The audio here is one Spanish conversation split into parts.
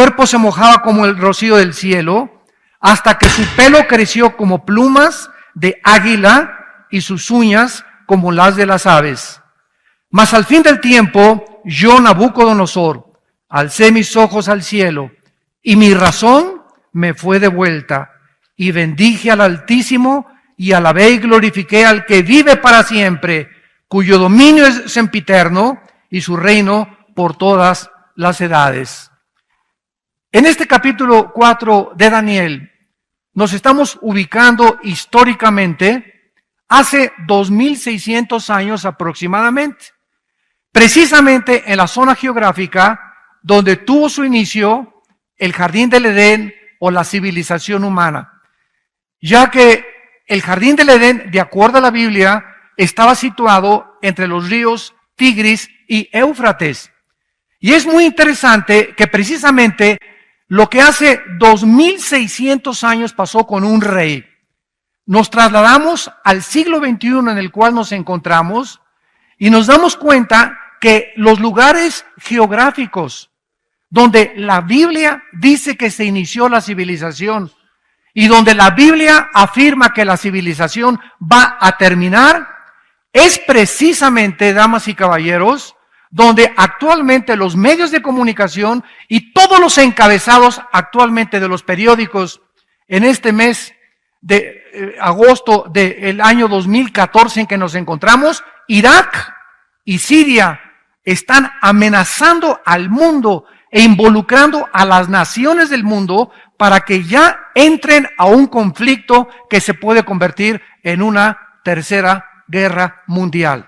cuerpo se mojaba como el rocío del cielo, hasta que su pelo creció como plumas de águila y sus uñas como las de las aves. Mas al fin del tiempo, yo, Nabucodonosor, alcé mis ojos al cielo, y mi razón me fue devuelta, y bendije al Altísimo, y alabé y glorifiqué al que vive para siempre, cuyo dominio es sempiterno, y su reino por todas las edades. En este capítulo 4 de Daniel, nos estamos ubicando históricamente hace 2600 años aproximadamente, precisamente en la zona geográfica donde tuvo su inicio el Jardín del Edén o la civilización humana, ya que el Jardín del Edén, de acuerdo a la Biblia, estaba situado entre los ríos Tigris y Éufrates. Y es muy interesante que precisamente lo que hace 2600 años pasó con un rey. Nos trasladamos al siglo XXI en el cual nos encontramos y nos damos cuenta que los lugares geográficos donde la Biblia dice que se inició la civilización y donde la Biblia afirma que la civilización va a terminar, es precisamente, damas y caballeros, donde actualmente los medios de comunicación y todos los encabezados actualmente de los periódicos en este mes de agosto del año 2014 en que nos encontramos, Irak y Siria están amenazando al mundo e involucrando a las naciones del mundo para que ya entren a un conflicto que se puede convertir en una tercera guerra mundial.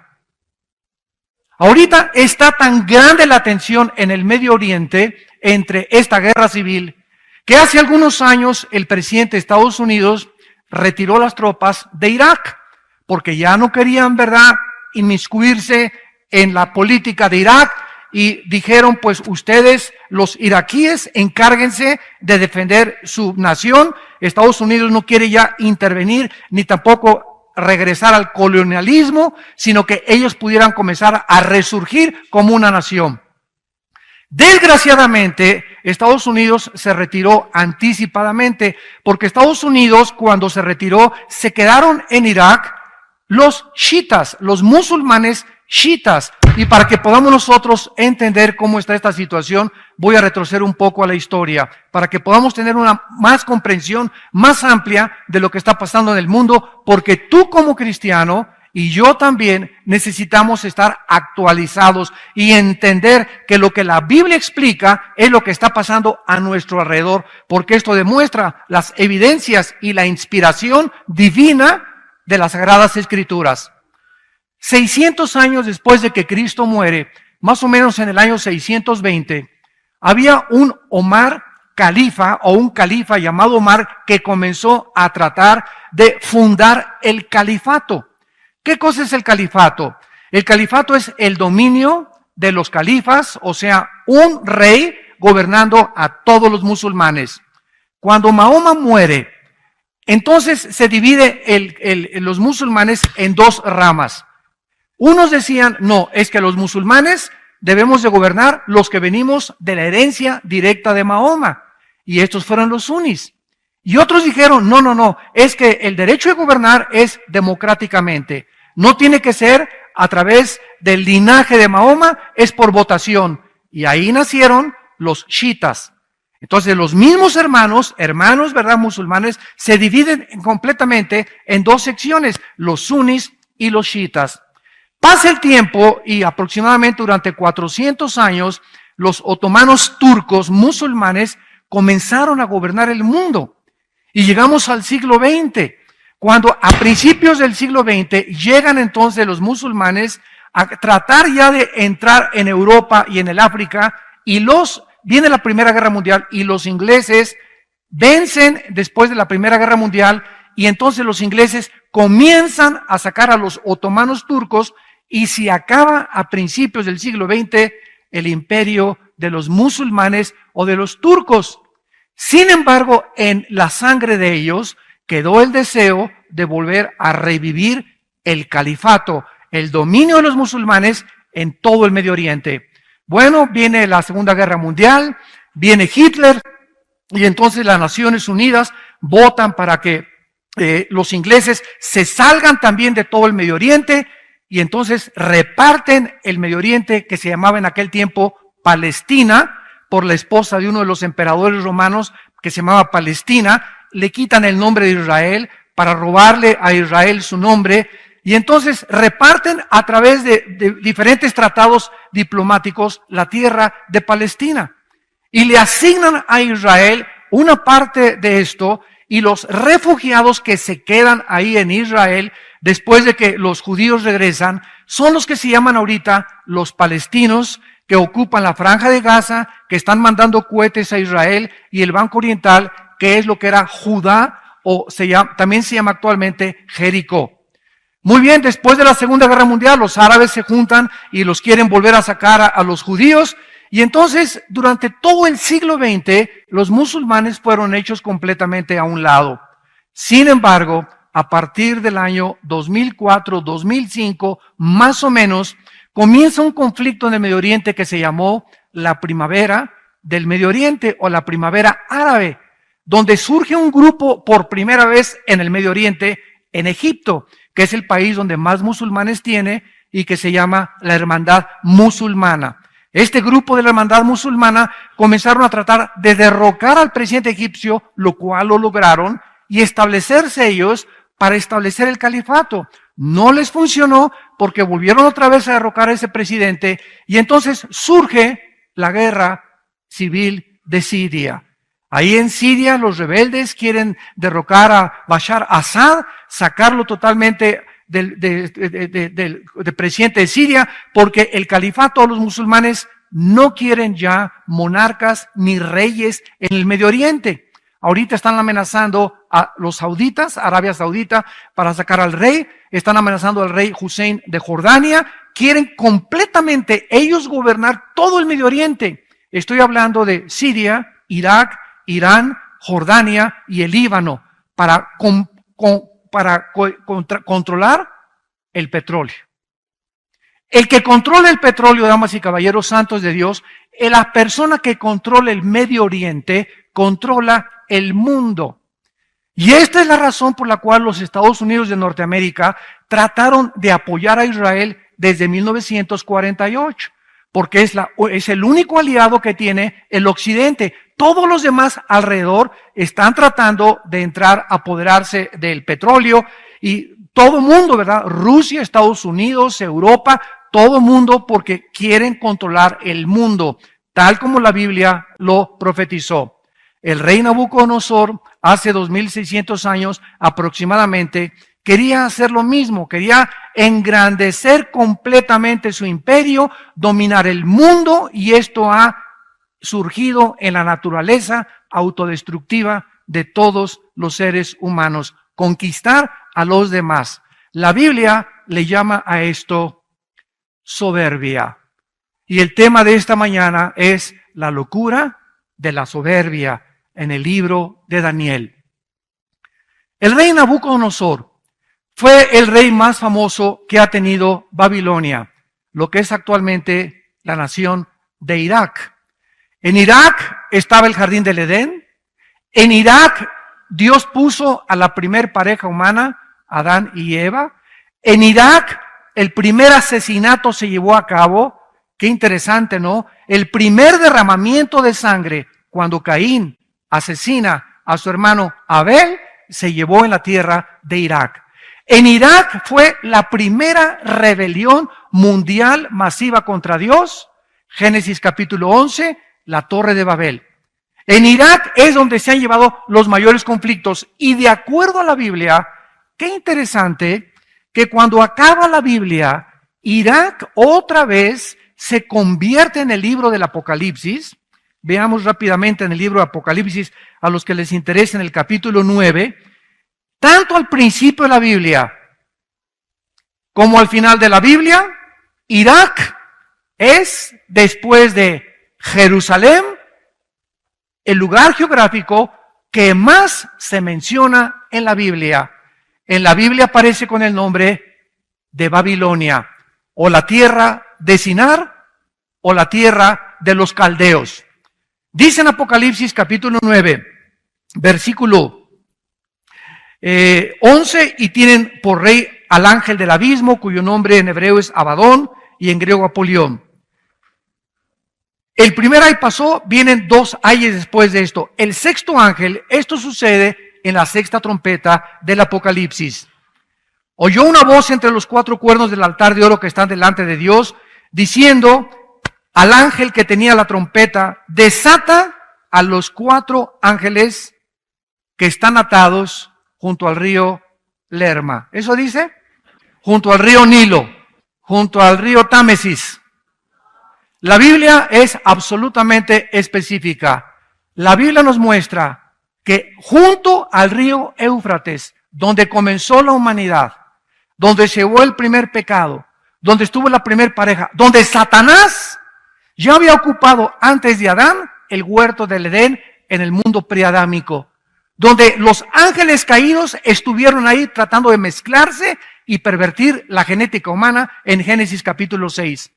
Ahorita está tan grande la tensión en el Medio Oriente entre esta guerra civil que hace algunos años el presidente de Estados Unidos retiró las tropas de Irak porque ya no querían, ¿verdad?, inmiscuirse en la política de Irak y dijeron, pues ustedes, los iraquíes, encárguense de defender su nación. Estados Unidos no quiere ya intervenir ni tampoco regresar al colonialismo, sino que ellos pudieran comenzar a resurgir como una nación. Desgraciadamente, Estados Unidos se retiró anticipadamente, porque Estados Unidos, cuando se retiró, se quedaron en Irak los chiitas, los musulmanes chiitas. Y para que podamos nosotros entender cómo está esta situación, voy a retroceder un poco a la historia, para que podamos tener una más comprensión más amplia de lo que está pasando en el mundo, porque tú como cristiano y yo también necesitamos estar actualizados y entender que lo que la Biblia explica es lo que está pasando a nuestro alrededor, porque esto demuestra las evidencias y la inspiración divina de las Sagradas Escrituras. 600 años después de que Cristo muere, más o menos en el año 620, había un Omar califa o un califa llamado Omar que comenzó a tratar de fundar el califato. ¿Qué cosa es el califato? El califato es el dominio de los califas, o sea, un rey gobernando a todos los musulmanes. Cuando Mahoma muere, entonces se divide los musulmanes en dos ramas. Unos decían, no, es que los musulmanes debemos de gobernar los que venimos de la herencia directa de Mahoma. Y estos fueron los sunis. Y otros dijeron, no, es que el derecho de gobernar es democráticamente. No tiene que ser a través del linaje de Mahoma, es por votación. Y ahí nacieron los chiitas. Entonces los mismos hermanos, ¿verdad?, musulmanes, se dividen completamente en dos secciones, los sunis y los chiitas. Pasa el tiempo y aproximadamente durante 400 años, los otomanos turcos musulmanes comenzaron a gobernar el mundo. Y llegamos al siglo XX, cuando a principios del siglo XX llegan entonces los musulmanes a tratar ya de entrar en Europa y en el África, y viene la Primera Guerra Mundial y los ingleses vencen después de la Primera Guerra Mundial, y entonces los ingleses comienzan a sacar a los otomanos turcos y se acaba a principios del siglo XX el imperio de los musulmanes o de los turcos. Sin embargo, en la sangre de ellos quedó el deseo de volver a revivir el califato, el dominio de los musulmanes en todo el Medio Oriente. Bueno, viene la Segunda Guerra Mundial, Viene Hitler y entonces las Naciones Unidas votan para que los ingleses se salgan también de todo el Medio Oriente y entonces reparten el Medio Oriente, que se llamaba en aquel tiempo Palestina, por la esposa de uno de los emperadores romanos que se llamaba Palestina. Le quitan el nombre de Israel para robarle a Israel su nombre y entonces reparten a través de diferentes tratados diplomáticos la tierra de Palestina y le asignan a Israel una parte de esto. Y los refugiados que se quedan ahí en Israel, después de que los judíos regresan, son los que se llaman ahorita los palestinos, que ocupan la franja de Gaza, que están mandando cohetes a Israel, y el Banco Oriental, que es lo que era Judá, o también se llama actualmente Jericó. Muy bien, después de la Segunda Guerra Mundial, los árabes se juntan y los quieren volver a sacar a los judíos. Y entonces, durante todo el siglo XX, los musulmanes fueron hechos completamente a un lado. Sin embargo, a partir del año 2004, 2005, más o menos, comienza un conflicto en el Medio Oriente que se llamó la Primavera del Medio Oriente o la Primavera Árabe, donde surge un grupo por primera vez en el Medio Oriente, en Egipto, que es el país donde más musulmanes tiene y que se llama la Hermandad Musulmana. Este grupo de la Hermandad Musulmana comenzaron a tratar de derrocar al presidente egipcio, lo cual lo lograron, y establecerse ellos para establecer el califato. No les funcionó porque volvieron otra vez a derrocar a ese presidente y entonces surge la guerra civil de Siria. Ahí en Siria los rebeldes quieren derrocar a Bashar Assad, sacarlo totalmente del presidente de Siria, porque el califato de los musulmanes no quieren ya monarcas ni reyes en el Medio Oriente. Ahorita están amenazando a los sauditas, Arabia Saudita, para sacar al rey. Están amenazando al rey Hussein de Jordania. Quieren completamente ellos gobernar todo el Medio Oriente. Estoy hablando de Siria, Irak, Irán, Jordania y el Líbano para controlar el petróleo. El que controla el petróleo, damas y caballeros santos de Dios, la persona que controla el Medio Oriente, controla el mundo. Y esta es la razón por la cual los Estados Unidos de Norteamérica trataron de apoyar a Israel desde 1948, porque es el único aliado que tiene el Occidente. Todos los demás alrededor están tratando de entrar a apoderarse del petróleo y todo mundo, ¿verdad? Rusia, Estados Unidos, Europa, todo mundo porque quieren controlar el mundo, tal como la Biblia lo profetizó. El rey Nabucodonosor, hace 2600 años aproximadamente, quería hacer lo mismo, quería engrandecer completamente su imperio, dominar el mundo, y esto ha surgido en la naturaleza autodestructiva de todos los seres humanos, conquistar a los demás. La Biblia le llama a esto soberbia. Y el tema de esta mañana es la locura de la soberbia en el libro de Daniel. El rey Nabucodonosor fue el rey más famoso que ha tenido Babilonia, lo que es actualmente la nación de Irak. En Irak estaba el jardín del Edén. En Irak Dios puso a la primer pareja humana, Adán y Eva. En Irak el primer asesinato se llevó a cabo. Qué interesante, ¿no? El primer derramamiento de sangre, cuando Caín asesina a su hermano Abel, se llevó en la tierra de Irak. En Irak fue la primera rebelión mundial masiva contra Dios. Génesis capítulo 11, la Torre de Babel. En Irak es donde se han llevado los mayores conflictos. Y de acuerdo a la Biblia, qué interesante que cuando acaba la Biblia, Irak otra vez se convierte en el libro del Apocalipsis. Veamos rápidamente en el libro de Apocalipsis, a los que les interese, en el capítulo 9. Tanto al principio de la Biblia como al final de la Biblia, Irak es, después de Jerusalén, el lugar geográfico que más se menciona en la Biblia. En la Biblia aparece con el nombre de Babilonia, o la tierra de Sinar, o la tierra de los caldeos. Dice en Apocalipsis capítulo 9, versículo 11, y tienen por rey al ángel del abismo, cuyo nombre en hebreo es Abadón y en griego Apolión. El primer ay pasó, vienen 2 ayes después de esto. El sexto ángel, esto sucede en la sexta trompeta del Apocalipsis. Oyó una voz entre los 4 cuernos del altar de oro que están delante de Dios, diciendo al ángel que tenía la trompeta: desata a los 4 ángeles que están atados junto al río Lerma. ¿Eso dice? Junto al río Nilo, junto al río Támesis. La Biblia es absolutamente específica. La Biblia nos muestra que junto al río Éufrates, donde comenzó la humanidad, donde se llevó el primer pecado, donde estuvo la primer pareja, donde Satanás ya había ocupado antes de Adán el huerto del Edén en el mundo preadámico, donde los ángeles caídos estuvieron ahí tratando de mezclarse y pervertir la genética humana en Génesis capítulo 6.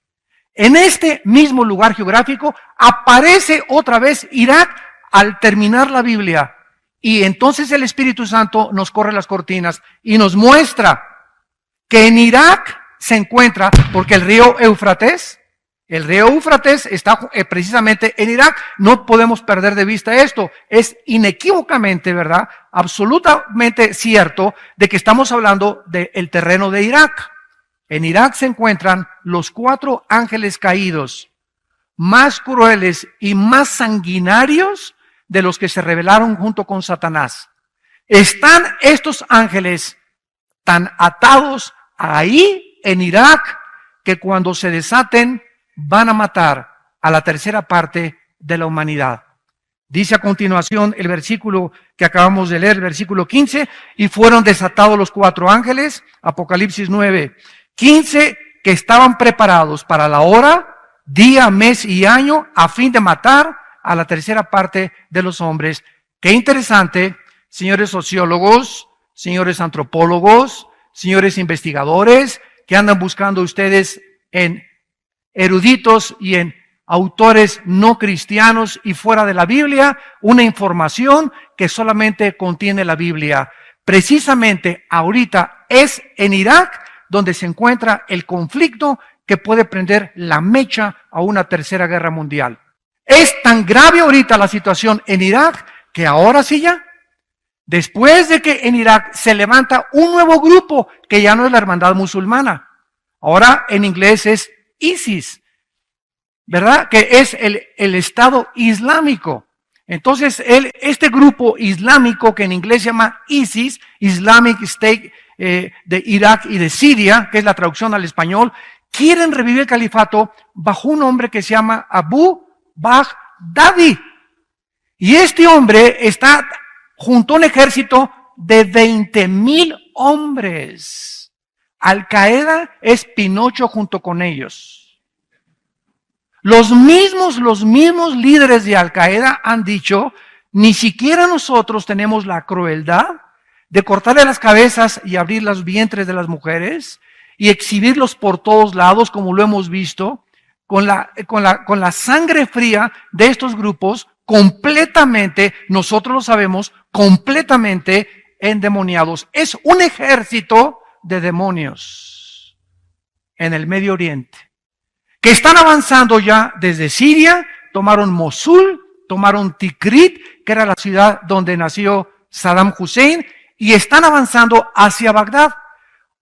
En este mismo lugar geográfico aparece otra vez Irak al terminar la Biblia. Y entonces el Espíritu Santo nos corre las cortinas y nos muestra que en Irak se encuentra, porque el río Éufrates está precisamente en Irak. No podemos perder de vista esto. Es inequívocamente, ¿verdad?, absolutamente cierto de que estamos hablando del terreno de Irak. En Irak se encuentran los 4 ángeles caídos, más crueles y más sanguinarios de los que se rebelaron junto con Satanás. Están estos ángeles tan atados ahí en Irak que cuando se desaten van a matar a la tercera parte de la humanidad. Dice a continuación el versículo que acabamos de leer, el versículo 15, y fueron desatados los 4 ángeles, Apocalipsis 9, 15, que estaban preparados para la hora, día, mes y año, a fin de matar a la tercera parte de los hombres. Qué interesante, señores sociólogos, señores antropólogos, señores investigadores, que andan buscando ustedes en eruditos y en autores no cristianos y fuera de la Biblia, una información que solamente contiene la Biblia. Precisamente ahorita es en Irak donde se encuentra el conflicto que puede prender la mecha a una tercera guerra mundial. Es tan grave ahorita la situación en Irak que ahora sí ya, después de que en Irak se levanta un nuevo grupo que ya no es la hermandad musulmana, ahora en inglés es ISIS, ¿verdad?, que es el Estado Islámico. Entonces, este grupo islámico que en inglés se llama ISIS, Islamic State, de Irak y de Siria, que es la traducción al español, quieren revivir el califato bajo un hombre que se llama Abu Baghdadi. Y este hombre está junto a un ejército de 20,000 hombres. Al Qaeda es Pinocho junto con ellos. Los mismos líderes de Al Qaeda han dicho: ni siquiera nosotros tenemos la crueldad de cortarle las cabezas y abrir los vientres de las mujeres y exhibirlos por todos lados, como lo hemos visto, con la sangre fría de estos grupos, completamente, nosotros lo sabemos, completamente endemoniados. Es un ejército de demonios en el Medio Oriente, que están avanzando ya desde Siria, tomaron Mosul, tomaron Tikrit, que era la ciudad donde nació Saddam Hussein, y están avanzando hacia Bagdad.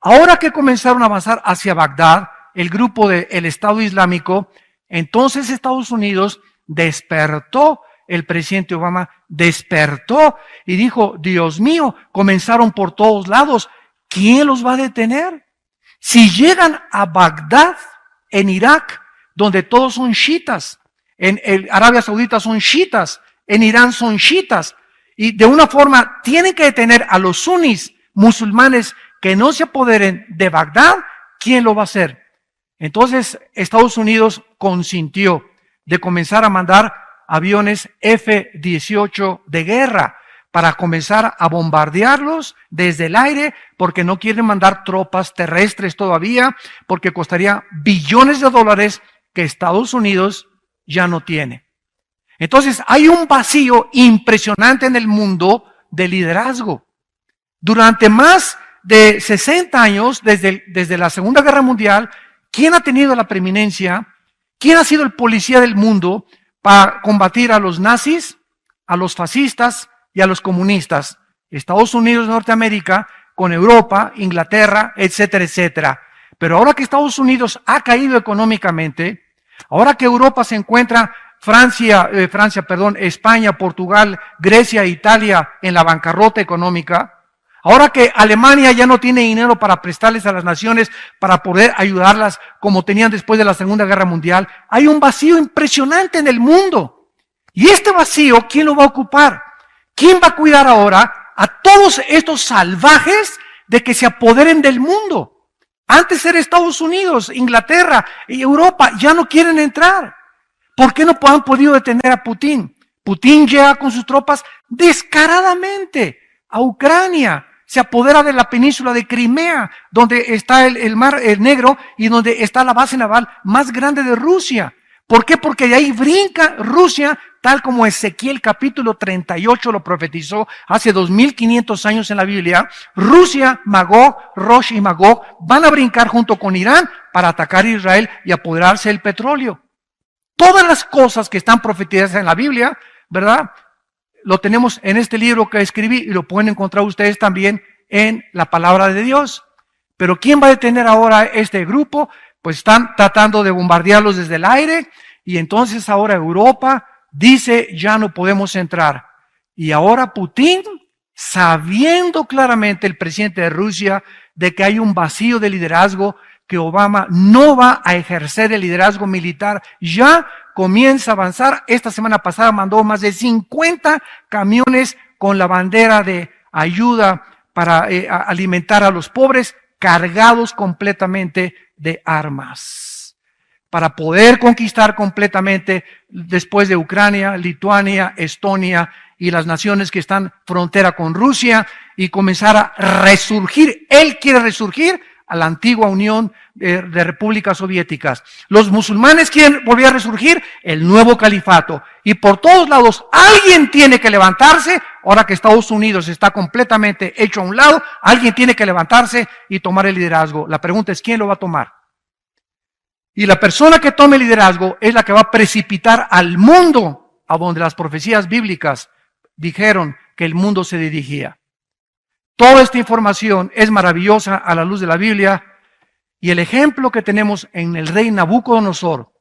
Ahora que comenzaron a avanzar hacia Bagdad, el grupo del Estado Islámico, entonces Estados Unidos despertó, el presidente Obama despertó y dijo: Dios mío, comenzaron por todos lados, ¿quién los va a detener? Si llegan a Bagdad, en Irak, donde todos son chiitas, en Arabia Saudita son chiitas, en Irán son chiitas, y de una forma tienen que detener a los sunnis musulmanes que no se apoderen de Bagdad, ¿quién lo va a hacer? Entonces Estados Unidos consintió de comenzar a mandar aviones F-18 de guerra para comenzar a bombardearlos desde el aire, porque no quieren mandar tropas terrestres todavía, porque costaría billones de dólares que Estados Unidos ya no tiene. Entonces hay un vacío impresionante en el mundo de liderazgo. Durante más de 60 años, desde la Segunda Guerra Mundial, ¿quién ha tenido la preeminencia? ¿Quién ha sido el policía del mundo para combatir a los nazis, a los fascistas y a los comunistas? Estados Unidos de Norteamérica, con Europa, Inglaterra, etcétera, etcétera. Pero ahora que Estados Unidos ha caído económicamente, ahora que Europa se encuentra, España, Portugal, Grecia, Italia en la bancarrota económica, ahora que Alemania ya no tiene dinero para prestarles a las naciones para poder ayudarlas como tenían después de la Segunda Guerra Mundial, hay un vacío impresionante en el mundo. Y este vacío, ¿quién lo va a ocupar? ¿Quién va a cuidar ahora a todos estos salvajes de que se apoderen del mundo? Antes era Estados Unidos, Inglaterra y Europa, ya no quieren entrar. ¿Por qué no han podido detener a Putin? Putin llega con sus tropas descaradamente a Ucrania. Se apodera de la península de Crimea, donde está el Mar Negro y donde está la base naval más grande de Rusia. ¿Por qué? Porque de ahí brinca Rusia, tal como Ezequiel capítulo 38 lo profetizó hace 2500 años en la Biblia. Rusia, Magog, Rosh y Magog van a brincar junto con Irán para atacar a Israel y apoderarse del petróleo. Todas las cosas que están profetizadas en la Biblia, ¿verdad? Lo tenemos en este libro que escribí y lo pueden encontrar ustedes también en la palabra de Dios. Pero ¿quién va a detener ahora este grupo? Pues están tratando de bombardearlos desde el aire y entonces ahora Europa dice ya no podemos entrar. Y ahora Putin, sabiendo claramente el presidente de Rusia de que hay un vacío de liderazgo, que Obama no va a ejercer el liderazgo militar, ya comienza a avanzar. Esta semana pasada mandó más de 50 camiones con la bandera de ayuda para alimentar a los pobres, cargados completamente de armas, para poder conquistar completamente después de Ucrania, Lituania, Estonia y las naciones que están frontera con Rusia y comenzar a resurgir. Él quiere resurgir a la antigua Unión de Repúblicas Soviéticas. Los musulmanes quieren volver a resurgir el nuevo califato. Y por todos lados alguien tiene que levantarse, ahora que Estados Unidos está completamente hecho a un lado, alguien tiene que levantarse y tomar el liderazgo. La pregunta es, ¿quién lo va a tomar? Y la persona que tome el liderazgo es la que va a precipitar al mundo a donde las profecías bíblicas dijeron que el mundo se dirigía. Toda esta información es maravillosa a la luz de la Biblia y el ejemplo que tenemos en el rey Nabucodonosor,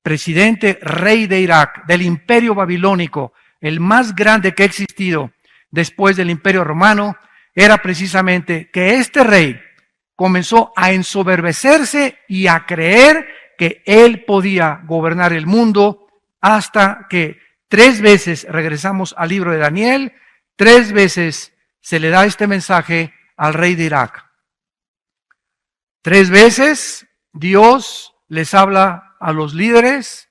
presidente rey de Irak, del imperio babilónico, el más grande que ha existido después del imperio romano, era precisamente que este rey comenzó a ensoberbecerse y a creer que él podía gobernar el mundo hasta que 3 veces, regresamos al libro de Daniel, 3 veces se le da este mensaje al rey de Irak. 3 veces Dios les habla a los líderes,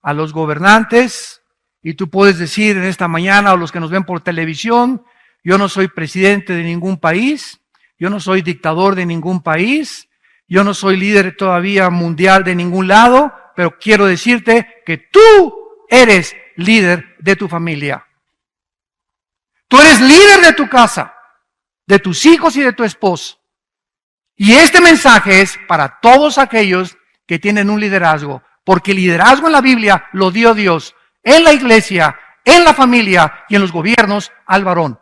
a los gobernantes, y tú puedes decir en esta mañana a los que nos ven por televisión, yo no soy presidente de ningún país, yo no soy dictador de ningún país, yo no soy líder todavía mundial de ningún lado, pero quiero decirte que tú eres líder de tu familia. Tú eres líder de tu casa, de tus hijos y de tu esposo. Y este mensaje es para todos aquellos que tienen un liderazgo, porque el liderazgo en la Biblia lo dio Dios, en la iglesia, en la familia y en los gobiernos al varón.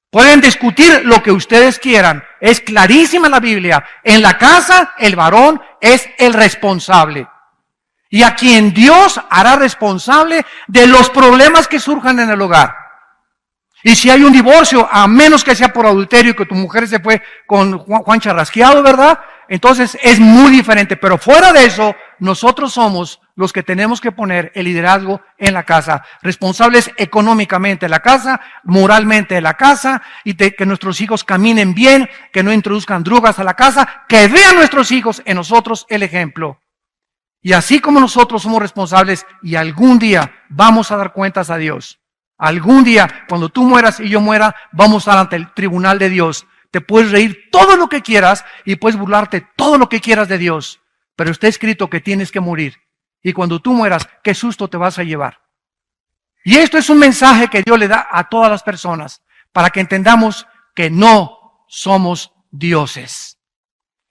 Pueden discutir lo que ustedes quieran, es clarísima la Biblia. En la casa el varón es el responsable. Y a quien Dios hará responsable de los problemas que surjan en el hogar. Y si hay un divorcio, a menos que sea por adulterio y que tu mujer se fue con Juan Charrasqueado, ¿verdad? Entonces es muy diferente. Pero fuera de eso, nosotros somos los que tenemos que poner el liderazgo en la casa. Responsables económicamente de la casa, moralmente de la casa, y que nuestros hijos caminen bien, que no introduzcan drogas a la casa, que vean nuestros hijos en nosotros el ejemplo. Y así como nosotros somos responsables y algún día vamos a dar cuentas a Dios. Algún día, cuando tú mueras y yo muera, vamos a estar ante el tribunal de Dios. Te puedes reír todo lo que quieras y puedes burlarte todo lo que quieras de Dios. Pero está escrito que tienes que morir. Y cuando tú mueras, ¿qué susto te vas a llevar? Y esto es un mensaje que Dios le da a todas las personas para que entendamos que no somos dioses.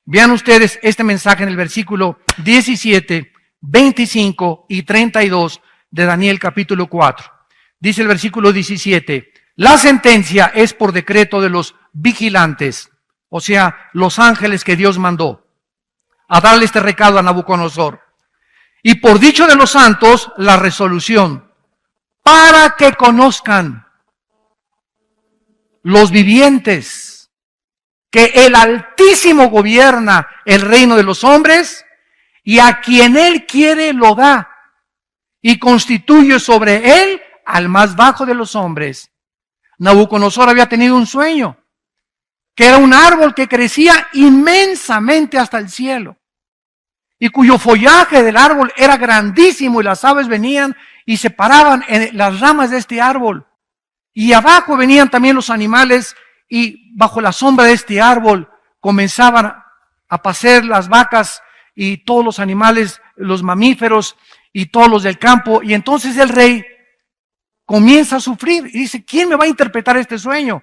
Vean ustedes este mensaje en el versículo 17, 25 y 32 de Daniel capítulo 4. Dice el versículo 17, la sentencia es por decreto de los vigilantes, o sea, los ángeles que Dios mandó a darle este recado a Nabucodonosor. Y por dicho de los santos, la resolución, para que conozcan los vivientes que el Altísimo gobierna el reino de los hombres y a quien Él quiere lo da y constituye sobre Él al más bajo de los hombres. Nabucodonosor había tenido un sueño, que era un árbol que crecía inmensamente hasta el cielo y cuyo follaje del árbol era grandísimo y las aves venían y se paraban en las ramas de este árbol. Y abajo venían también los animales y bajo la sombra de este árbol comenzaban a pacer las vacas y todos los animales, los mamíferos y todos los del campo. Y entonces el rey comienza a sufrir y dice, ¿quién me va a interpretar este sueño?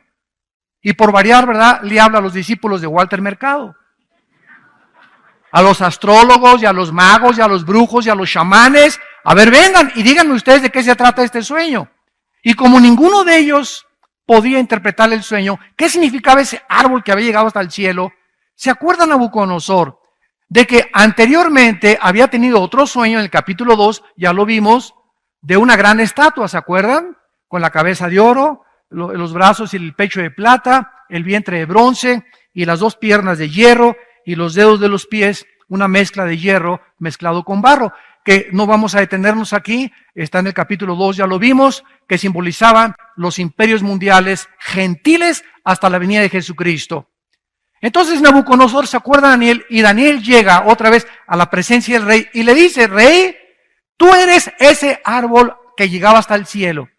Y por variar, ¿verdad? Le habla a los discípulos de Walter Mercado, a los astrólogos y a los magos y a los brujos y a los chamanes. A ver, vengan y díganme ustedes de qué se trata este sueño. Y como ninguno de ellos podía interpretar el sueño, ¿qué significaba ese árbol que había llegado hasta el cielo? ¿Se acuerdan Nabucodonosor de que anteriormente había tenido otro sueño en el capítulo 2, ya lo vimos, de una gran estatua, ¿se acuerdan? Con la cabeza de oro, los brazos y el pecho de plata, el vientre de bronce y las dos piernas de hierro y los dedos de los pies, una mezcla de hierro mezclado con barro, que no vamos a detenernos aquí, está en el capítulo 2, ya lo vimos, que simbolizaban los imperios mundiales gentiles hasta la venida de Jesucristo. Entonces Nabucodonosor se acuerda de Daniel y Daniel llega otra vez a la presencia del rey y le dice, rey, tú eres ese árbol que llegaba hasta el cielo.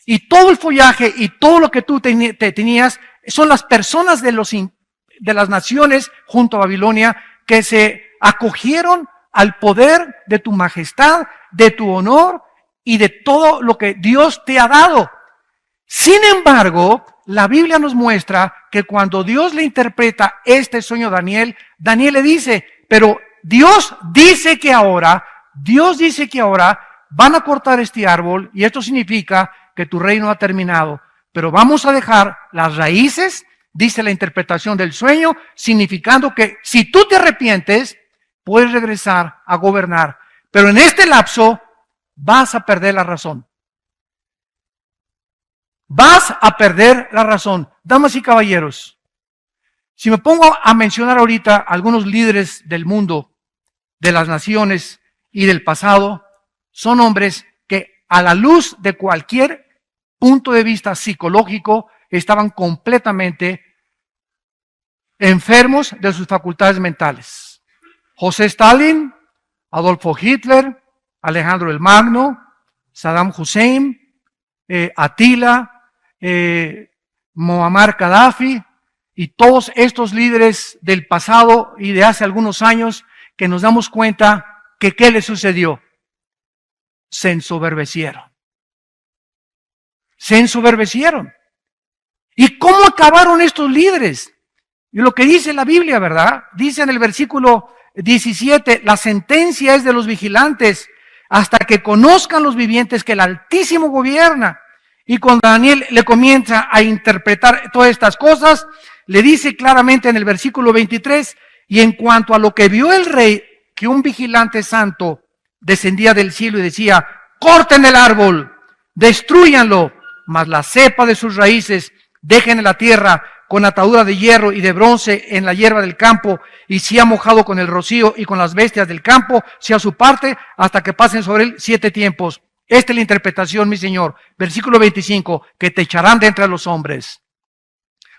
Y todo el follaje y todo lo que tú tenías son las personas de las naciones junto a Babilonia que se acogieron al poder de tu majestad, de tu honor y de todo lo que Dios te ha dado. Sin embargo, la Biblia nos muestra que cuando Dios le interpreta este sueño a Daniel, Daniel le dice, pero Dios dice que ahora van a cortar este árbol y esto significa que tu reino ha terminado, pero vamos a dejar las raíces, dice la interpretación del sueño, significando que si tú te arrepientes, puedes regresar a gobernar, pero en este lapso vas a perder la razón. Vas a perder la razón. Damas y caballeros, si me pongo a mencionar ahorita algunos líderes del mundo, de las naciones y del pasado, son hombres que a la luz de cualquier punto de vista psicológico estaban completamente enfermos de sus facultades mentales. José Stalin, Adolfo Hitler, Alejandro el Magno, Saddam Hussein, Atila, Muammar Gaddafi y todos estos líderes del pasado y de hace algunos años que nos damos cuenta que ¿qué les sucedió? Se ensoberbecieron. Se ensoberbecieron. ¿Y cómo acabaron estos líderes? Y lo que dice la Biblia, ¿verdad? Dice en el versículo 17, la sentencia es de los vigilantes hasta que conozcan los vivientes que el Altísimo gobierna. Y cuando Daniel le comienza a interpretar todas estas cosas, le dice claramente en el versículo 23, y en cuanto a lo que vio el rey, que un vigilante santo descendía del cielo y decía, corten el árbol, destrúyanlo, mas la cepa de sus raíces dejen en la tierra con atadura de hierro y de bronce en la hierba del campo, y si ha mojado con el rocío y con las bestias del campo, sea su parte, hasta que pasen sobre él 7 tiempos. Esta es la interpretación, mi Señor. Versículo 25, que te echarán de entre los hombres.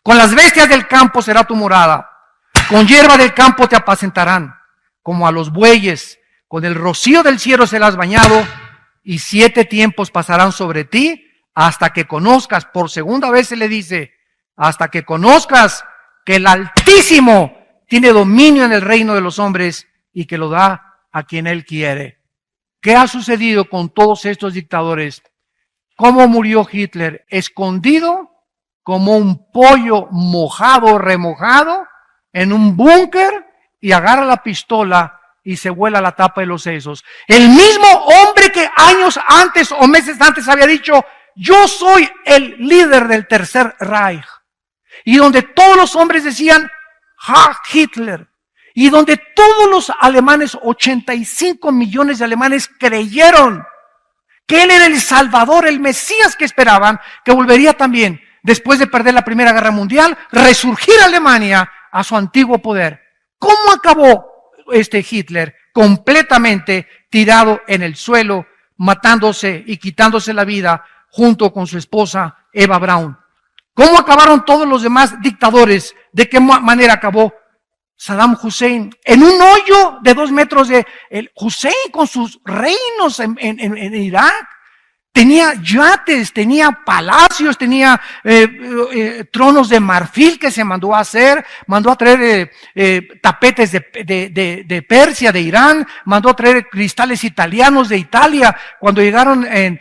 Con las bestias del campo será tu morada, con hierba del campo te apacentarán, como a los bueyes, con el rocío del cielo serás bañado, y 7 tiempos pasarán sobre ti, hasta que conozcas, por segunda vez se le dice, hasta que conozcas que el Altísimo tiene dominio en el reino de los hombres y que lo da a quien Él quiere. ¿Qué ha sucedido con todos estos dictadores? ¿Cómo murió Hitler? Escondido como un pollo mojado, remojado, en un búnker, y agarra la pistola y se vuela la tapa de los sesos. El mismo hombre que años antes o meses antes había dicho, yo soy el líder del Tercer Reich. Y donde todos los hombres decían, ¡ja, Hitler! Y donde todos los alemanes, 85 millones de alemanes, creyeron que él era el Salvador, el Mesías que esperaban, que volvería también, después de perder la Primera Guerra Mundial, resurgir Alemania a su antiguo poder. ¿Cómo acabó Hitler? Completamente tirado en el suelo, matándose y quitándose la vida junto con su esposa Eva Braun. ¿Cómo acabaron todos los demás dictadores? ¿De qué manera acabó Saddam Hussein? En un hoyo de 2 metros de Hussein con sus reinos en Irak. Tenía yates, tenía palacios, tenía tronos de marfil que se mandó a hacer, mandó a traer tapetes de Persia, de Irán, mandó a traer cristales italianos de Italia. Cuando llegaron en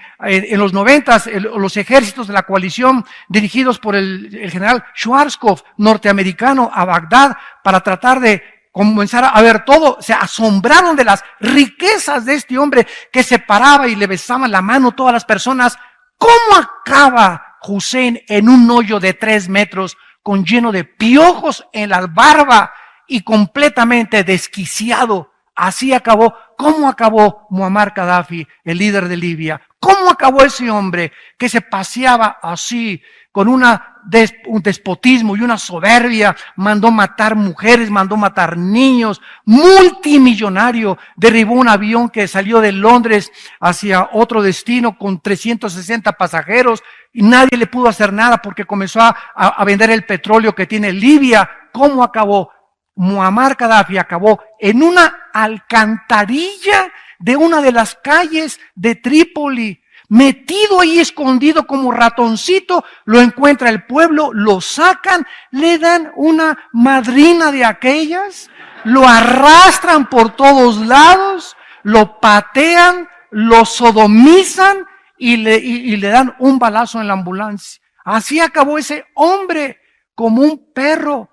los 90 los ejércitos de la coalición dirigidos por el general Schwarzkopf, norteamericano, a Bagdad para tratar de comenzar a ver todo, se asombraron de las riquezas de este hombre que se paraba y le besaban la mano a todas las personas. ¿Cómo acaba Hussein en un hoyo de 3 metros con lleno de piojos en la barba y completamente desquiciado? Así acabó. ¿Cómo acabó Muammar Gaddafi, el líder de Libia? ¿Cómo acabó ese hombre que se paseaba así con un despotismo y una soberbia? Mandó matar mujeres, mandó matar niños, multimillonario, derribó un avión que salió de Londres hacia otro destino con 360 pasajeros y nadie le pudo hacer nada porque comenzó a vender el petróleo que tiene Libia. ¿Cómo acabó? Muammar Gaddafi acabó en una alcantarilla de una de las calles de Trípoli, metido ahí escondido como ratoncito. Lo encuentra el pueblo, lo sacan, le dan una madrina de aquellas, lo arrastran por todos lados, lo patean, lo sodomizan y le dan un balazo en la ambulancia. Así acabó ese hombre, como un perro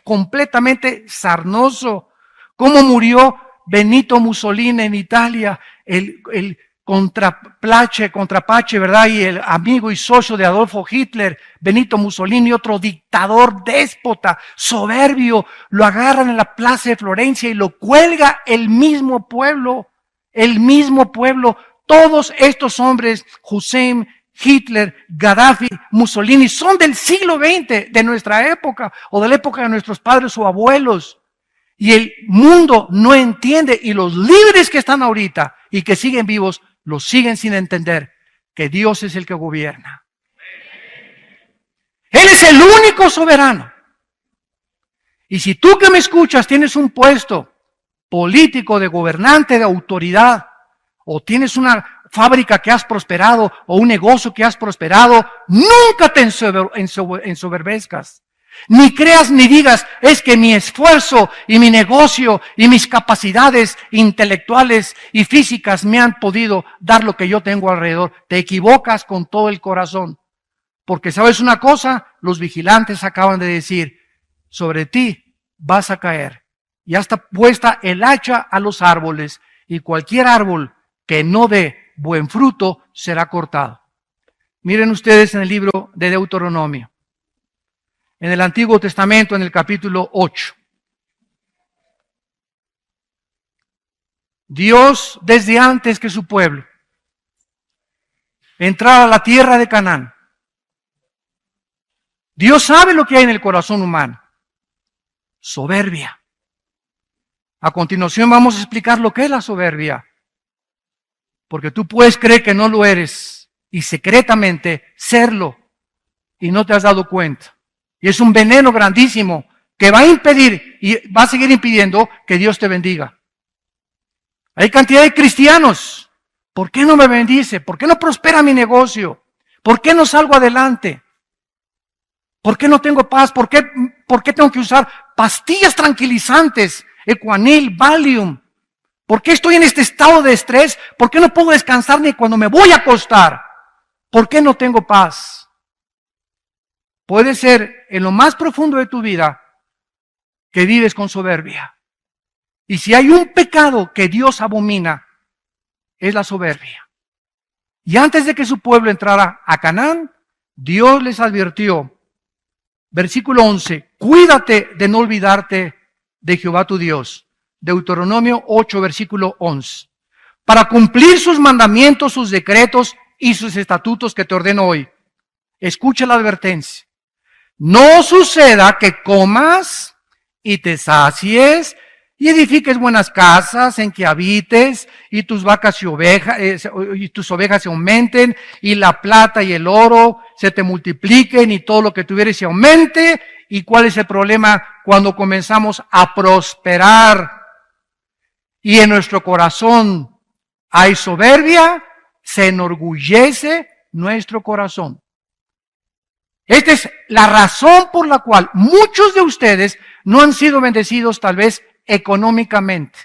completamente sarnoso. ¿Cómo murió Benito Mussolini en Italia? El contrapache, ¿verdad? Y el amigo y socio de Adolfo Hitler, Benito Mussolini, otro dictador déspota, soberbio, lo agarran en la plaza de Florencia y lo cuelga el mismo pueblo. Todos estos hombres, Hussein, Hitler, Gaddafi, Mussolini, son del siglo XX, de nuestra época, o de la época de nuestros padres o abuelos. Y el mundo no entiende, y los líderes que están ahorita y que siguen vivos, los siguen sin entender que Dios es el que gobierna. Él es el único soberano. Y si tú que me escuchas tienes un puesto político, de gobernante, de autoridad, o tienes una fábrica que has prosperado, o un negocio que has prosperado, nunca te ensoberbezcas. Ni creas ni digas, es que mi esfuerzo y mi negocio y mis capacidades intelectuales y físicas me han podido dar lo que yo tengo alrededor. Te equivocas con todo el corazón. Porque sabes una cosa, los vigilantes acaban de decir, sobre ti vas a caer. Ya está puesta el hacha a los árboles, y cualquier árbol que no dé buen fruto será cortado. Miren ustedes en el libro de Deuteronomio, en el Antiguo Testamento, en el capítulo 8. Dios, desde antes que su pueblo entrara a la tierra de Canaán, Dios sabe lo que hay en el corazón humano. Soberbia. A continuación vamos a explicar lo que es la soberbia. Porque tú puedes creer que no lo eres y secretamente serlo y no te has dado cuenta. Y es un veneno grandísimo que va a impedir y va a seguir impidiendo que Dios te bendiga. Hay cantidad de cristianos. ¿Por qué no me bendice? ¿Por qué no prospera mi negocio? ¿Por qué no salgo adelante? ¿Por qué no tengo paz? ¿Por qué tengo que usar pastillas tranquilizantes? Equanil, Valium. ¿Por qué estoy en este estado de estrés? ¿Por qué no puedo descansar ni cuando me voy a acostar? ¿Por qué no tengo paz? Puede ser en lo más profundo de tu vida que vives con soberbia. Y si hay un pecado que Dios abomina, es la soberbia. Y antes de que su pueblo entrara a Canaán, Dios les advirtió, versículo 11, cuídate de no olvidarte de Jehová tu Dios. Deuteronomio 8, versículo 11. Para cumplir sus mandamientos, sus decretos y sus estatutos que te ordeno hoy. Escucha la advertencia. No suceda que comas y te sacies y edifiques buenas casas en que habites y tus vacas y tus ovejas se aumenten y la plata y el oro se te multipliquen y todo lo que tuvieres se aumente. ¿Y cuál es el problema cuando comenzamos a prosperar y en nuestro corazón hay soberbia? Se enorgullece nuestro corazón. Esta es la razón por la cual muchos de ustedes no han sido bendecidos tal vez económicamente.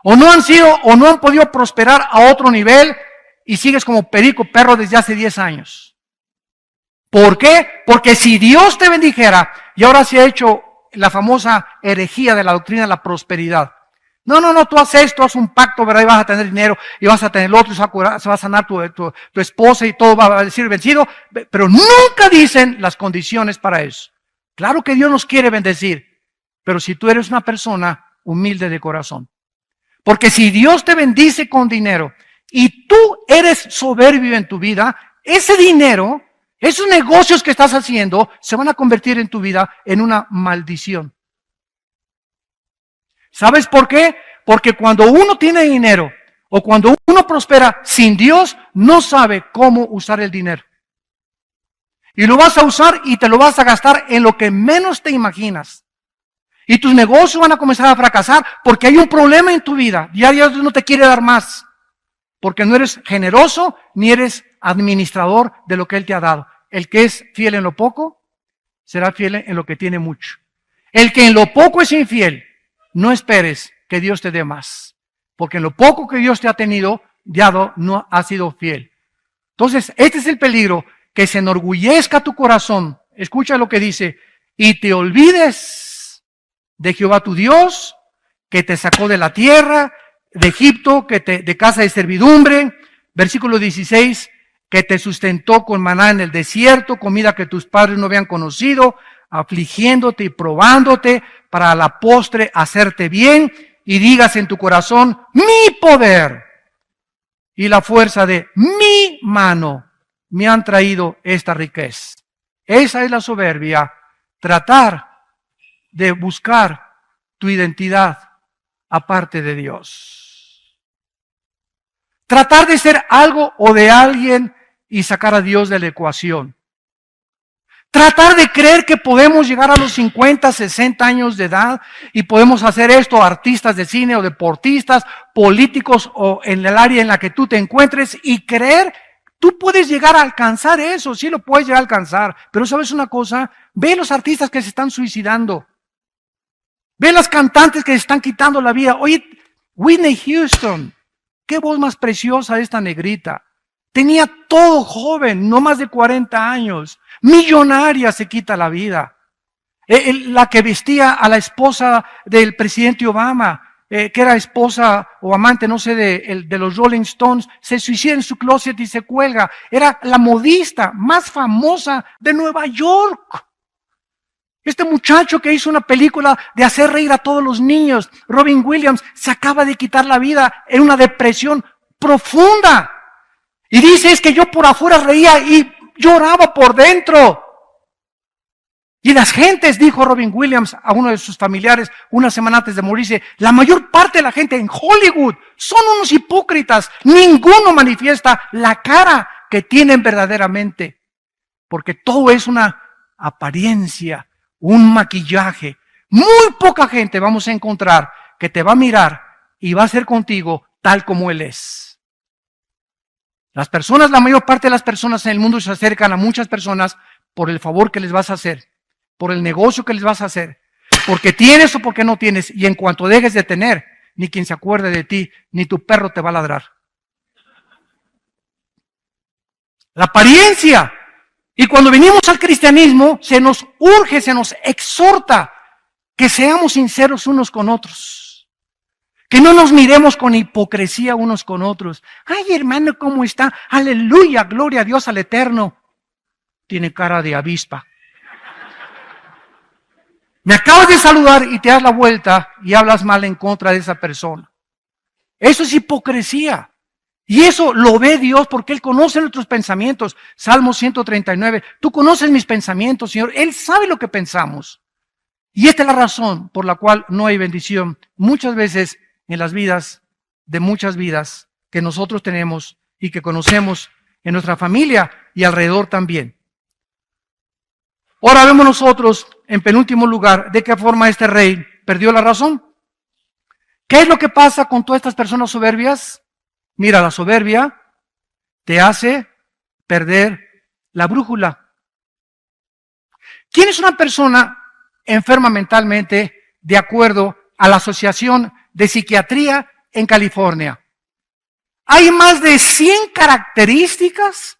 O no han podido prosperar a otro nivel y sigues como perico perro desde hace 10 años. ¿Por qué? Porque si Dios te bendijera, y ahora se ha hecho la famosa herejía de la doctrina de la prosperidad. No, tú haces esto, haz un pacto, ¿verdad? Y vas a tener dinero, y vas a tener el otro, y se va a sanar tu esposa, y todo va a decir vencido, pero nunca dicen las condiciones para eso. Claro que Dios nos quiere bendecir, pero si tú eres una persona humilde de corazón. Porque si Dios te bendice con dinero, y tú eres soberbio en tu vida, ese dinero, esos negocios que estás haciendo, se van a convertir en tu vida en una maldición. ¿Sabes por qué? Porque cuando uno tiene dinero o cuando uno prospera sin Dios, no sabe cómo usar el dinero. Y lo vas a usar y te lo vas a gastar en lo que menos te imaginas. Y tus negocios van a comenzar a fracasar porque hay un problema en tu vida. Ya Dios no te quiere dar más. Porque no eres generoso ni eres administrador de lo que Él te ha dado. El que es fiel en lo poco, será fiel en lo que tiene mucho. El que en lo poco es infiel, no esperes que Dios te dé más, porque en lo poco que Dios te ha dado no ha sido fiel. Entonces, este es el peligro, que se enorgullezca tu corazón. Escucha lo que dice, y te olvides de Jehová tu Dios, que te sacó de la tierra, de Egipto, de casa de servidumbre. Versículo 16, que te sustentó con maná en el desierto, comida que tus padres no habían conocido, afligiéndote y probándote para a la postre hacerte bien, y digas en tu corazón, mi poder y la fuerza de mi mano me han traído esta riqueza. Esa es la soberbia, tratar de buscar tu identidad aparte de Dios. Tratar de ser algo o de alguien y sacar a Dios de la ecuación. Tratar de creer que podemos llegar a los 50, 60 años de edad y podemos hacer esto, artistas de cine o deportistas, políticos o en el área en la que tú te encuentres, y creer, tú puedes llegar a alcanzar eso, sí lo puedes llegar a alcanzar, pero ¿sabes una cosa? Ve los artistas que se están suicidando. Ve las cantantes que se están quitando la vida. Oye, Whitney Houston, qué voz más preciosa esta negrita. Tenía todo joven, no más de 40 años. Millonaria, se quita la vida. La que vestía a la esposa del presidente Obama, que era esposa o amante, no sé, de los Rolling Stones, se suicida en su closet y se cuelga. Era la modista más famosa de Nueva York. Este muchacho que hizo una película de hacer reír a todos los niños, Robin Williams, se acaba de quitar la vida en una depresión profunda. Y dice, es que yo por afuera reía y lloraba por dentro. Y las gentes, dijo Robin Williams a uno de sus familiares una semana antes de morirse, la mayor parte de la gente en Hollywood son unos hipócritas. Ninguno manifiesta la cara que tienen verdaderamente. Porque todo es una apariencia, un maquillaje. Muy poca gente vamos a encontrar que te va a mirar y va a ser contigo tal como Él es. Las personas, la mayor parte de las personas en el mundo se acercan a muchas personas por el favor que les vas a hacer, por el negocio que les vas a hacer, porque tienes o porque no tienes, y en cuanto dejes de tener, ni quien se acuerde de ti, ni tu perro te va a ladrar. La apariencia. Y cuando venimos al cristianismo, se nos urge, se nos exhorta que seamos sinceros unos con otros. Que no nos miremos con hipocresía unos con otros. Ay, hermano, ¿cómo está? Aleluya, gloria a Dios al Eterno. Tiene cara de avispa. Me acabas de saludar y te das la vuelta y hablas mal en contra de esa persona. Eso es hipocresía. Y eso lo ve Dios porque Él conoce nuestros pensamientos. Salmo 139. Tú conoces mis pensamientos, Señor. Él sabe lo que pensamos. Y esta es la razón por la cual no hay bendición muchas veces en las vidas de muchas vidas que nosotros tenemos y que conocemos en nuestra familia y alrededor también. Ahora vemos nosotros, en penúltimo lugar, de qué forma este rey perdió la razón. ¿Qué es lo que pasa con todas estas personas soberbias? Mira, la soberbia te hace perder la brújula. ¿Quién es una persona enferma mentalmente de acuerdo a la Asociación de Psiquiatría en California? Hay más de 100 características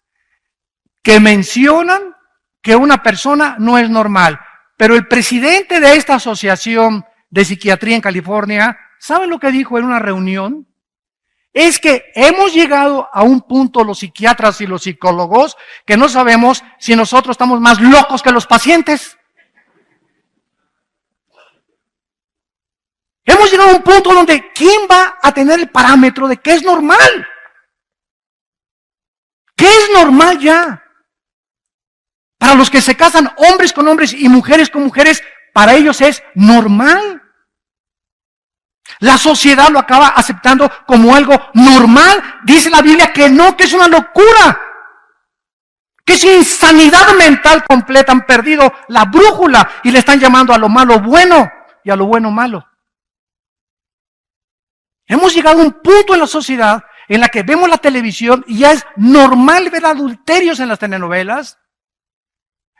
que mencionan que una persona no es normal. Pero el presidente de esta Asociación de Psiquiatría en California, ¿saben lo que dijo en una reunión? Es que hemos llegado a un punto, los psiquiatras y los psicólogos, que no sabemos si nosotros estamos más locos que los pacientes. Hemos llegado a un punto donde ¿quién va a tener el parámetro de qué es normal? ¿Qué es normal ya? Para los que se casan hombres con hombres y mujeres con mujeres, para ellos es normal. La sociedad lo acaba aceptando como algo normal. Dice la Biblia que no, que es una locura. Que es insanidad mental completa. Han perdido la brújula y le están llamando a lo malo bueno y a lo bueno malo. Hemos llegado a un punto en la sociedad en la que vemos la televisión y ya es normal ver adulterios en las telenovelas.